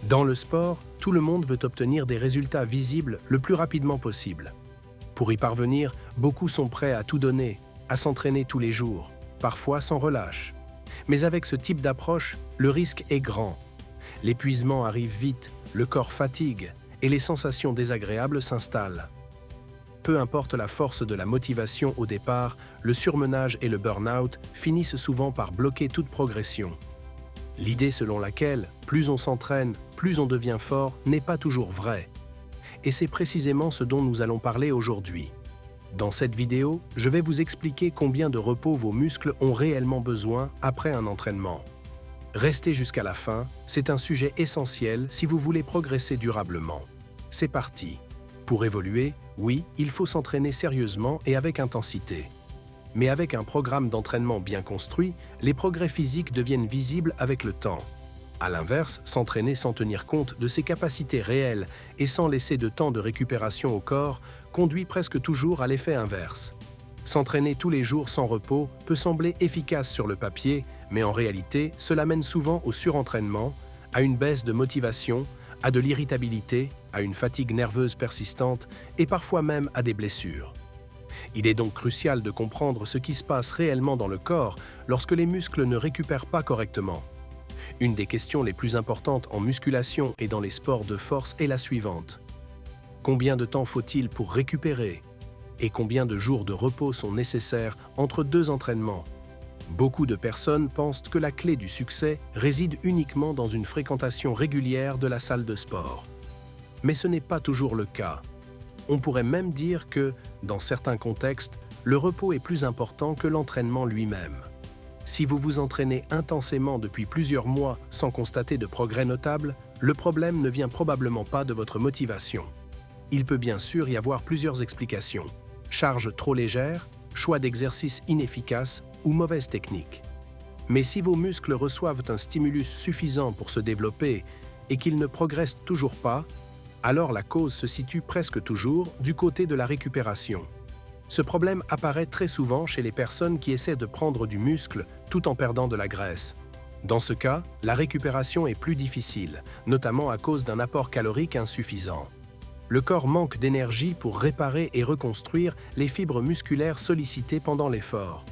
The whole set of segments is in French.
Dans le sport, tout le monde veut obtenir des résultats visibles le plus rapidement possible. Pour y parvenir, beaucoup sont prêts à tout donner, à s'entraîner tous les jours, parfois sans relâche. Mais avec ce type d'approche, le risque est grand. L'épuisement arrive vite, le corps fatigue et les sensations désagréables s'installent. Peu importe la force de la motivation au départ, le surmenage et le burn-out finissent souvent par bloquer toute progression. L'idée selon laquelle, plus on s'entraîne, plus on devient fort, n'est pas toujours vraie. Et c'est précisément ce dont nous allons parler aujourd'hui. Dans cette vidéo, je vais vous expliquer combien de repos vos muscles ont réellement besoin après un entraînement. Restez jusqu'à la fin, c'est un sujet essentiel si vous voulez progresser durablement. C'est parti. Pour évoluer, oui, il faut s'entraîner sérieusement et avec intensité. Mais avec un programme d'entraînement bien construit, les progrès physiques deviennent visibles avec le temps. À l'inverse, s'entraîner sans tenir compte de ses capacités réelles et sans laisser de temps de récupération au corps conduit presque toujours à l'effet inverse. S'entraîner tous les jours sans repos peut sembler efficace sur le papier, mais en réalité, cela mène souvent au surentraînement, à une baisse de motivation, à de l'irritabilité, à une fatigue nerveuse persistante et parfois même à des blessures. Il est donc crucial de comprendre ce qui se passe réellement dans le corps lorsque les muscles ne récupèrent pas correctement. Une des questions les plus importantes en musculation et dans les sports de force est la suivante. Combien de temps faut-il pour récupérer? Et combien de jours de repos sont nécessaires entre deux entraînements? Beaucoup de personnes pensent que la clé du succès réside uniquement dans une fréquentation régulière de la salle de sport. Mais ce n'est pas toujours le cas. On pourrait même dire que, dans certains contextes, le repos est plus important que l'entraînement lui-même. Si vous vous entraînez intensément depuis plusieurs mois sans constater de progrès notables, le problème ne vient probablement pas de votre motivation. Il peut bien sûr y avoir plusieurs explications. Charge trop légère, choix d'exercice inefficace ou mauvaise technique. Mais si vos muscles reçoivent un stimulus suffisant pour se développer et qu'ils ne progressent toujours pas, alors la cause se situe presque toujours du côté de la récupération. Ce problème apparaît très souvent chez les personnes qui essaient de prendre du muscle tout en perdant de la graisse. Dans ce cas, la récupération est plus difficile, notamment à cause d'un apport calorique insuffisant. Le corps manque d'énergie pour réparer et reconstruire les fibres musculaires sollicitées pendant l'effort.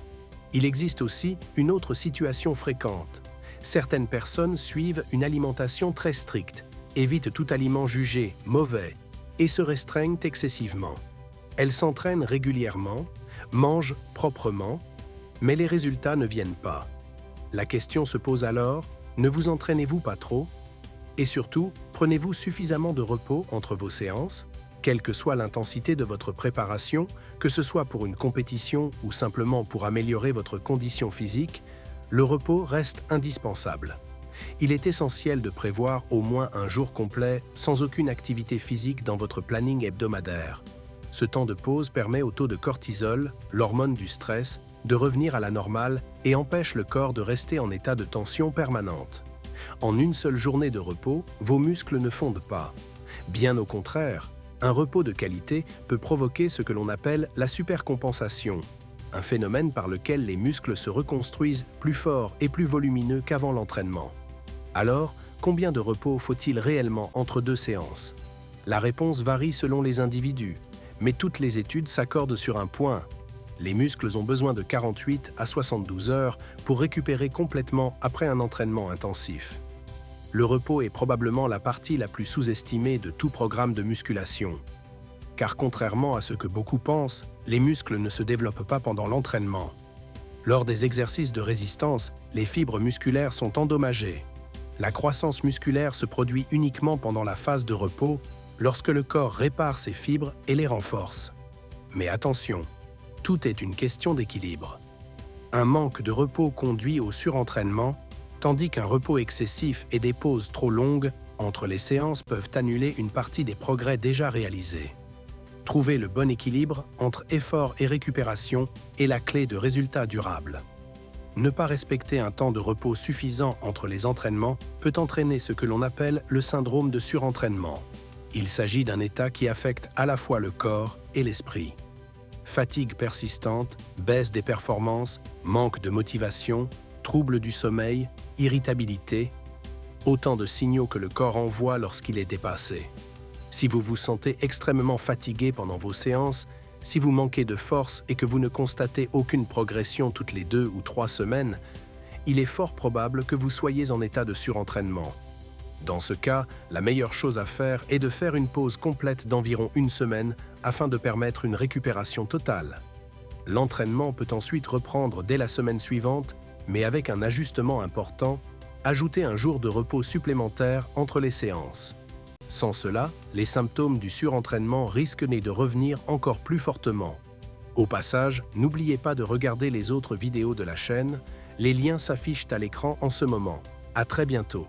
Il existe aussi une autre situation fréquente. Certaines personnes suivent une alimentation très stricte, évitent tout aliment jugé mauvais et se restreignent excessivement. Elles s'entraînent régulièrement, mangent proprement, mais les résultats ne viennent pas. La question se pose alors, ne vous entraînez-vous pas trop? Et surtout, prenez-vous suffisamment de repos entre vos séances? Quelle que soit l'intensité de votre préparation, que ce soit pour une compétition ou simplement pour améliorer votre condition physique, le repos reste indispensable. Il est essentiel de prévoir au moins un jour complet sans aucune activité physique dans votre planning hebdomadaire. Ce temps de pause permet au taux de cortisol, l'hormone du stress, de revenir à la normale et empêche le corps de rester en état de tension permanente. En une seule journée de repos, vos muscles ne fondent pas. Bien au contraire, un repos de qualité peut provoquer ce que l'on appelle la supercompensation, un phénomène par lequel les muscles se reconstruisent plus forts et plus volumineux qu'avant l'entraînement. Alors, combien de repos faut-il réellement entre deux séances? La réponse varie selon les individus, mais toutes les études s'accordent sur un point. Les muscles ont besoin de 48 à 72 heures pour récupérer complètement après un entraînement intensif. Le repos est probablement la partie la plus sous-estimée de tout programme de musculation. Car contrairement à ce que beaucoup pensent, les muscles ne se développent pas pendant l'entraînement. Lors des exercices de résistance, les fibres musculaires sont endommagées. La croissance musculaire se produit uniquement pendant la phase de repos, lorsque le corps répare ses fibres et les renforce. Mais attention, tout est une question d'équilibre. Un manque de repos conduit au surentraînement, tandis qu'un repos excessif et des pauses trop longues entre les séances peuvent annuler une partie des progrès déjà réalisés. Trouver le bon équilibre entre effort et récupération est la clé de résultats durables. Ne pas respecter un temps de repos suffisant entre les entraînements peut entraîner ce que l'on appelle le syndrome de surentraînement. Il s'agit d'un état qui affecte à la fois le corps et l'esprit. Fatigue persistante, baisse des performances, manque de motivation, troubles du sommeil, irritabilité. Autant de signaux que le corps envoie lorsqu'il est dépassé. Si vous vous sentez extrêmement fatigué pendant vos séances, si vous manquez de force et que vous ne constatez aucune progression toutes les 2 ou 3 semaines, il est fort probable que vous soyez en état de surentraînement. Dans ce cas, la meilleure chose à faire est de faire une pause complète d'environ 1 semaine afin de permettre une récupération totale. L'entraînement peut ensuite reprendre dès la semaine suivante, mais avec un ajustement important, ajouter un jour de repos supplémentaire entre les séances. Sans cela, les symptômes du surentraînement risquent de revenir encore plus fortement. Au passage, n'oubliez pas de regarder les autres vidéos de la chaîne, les liens s'affichent à l'écran en ce moment. À très bientôt.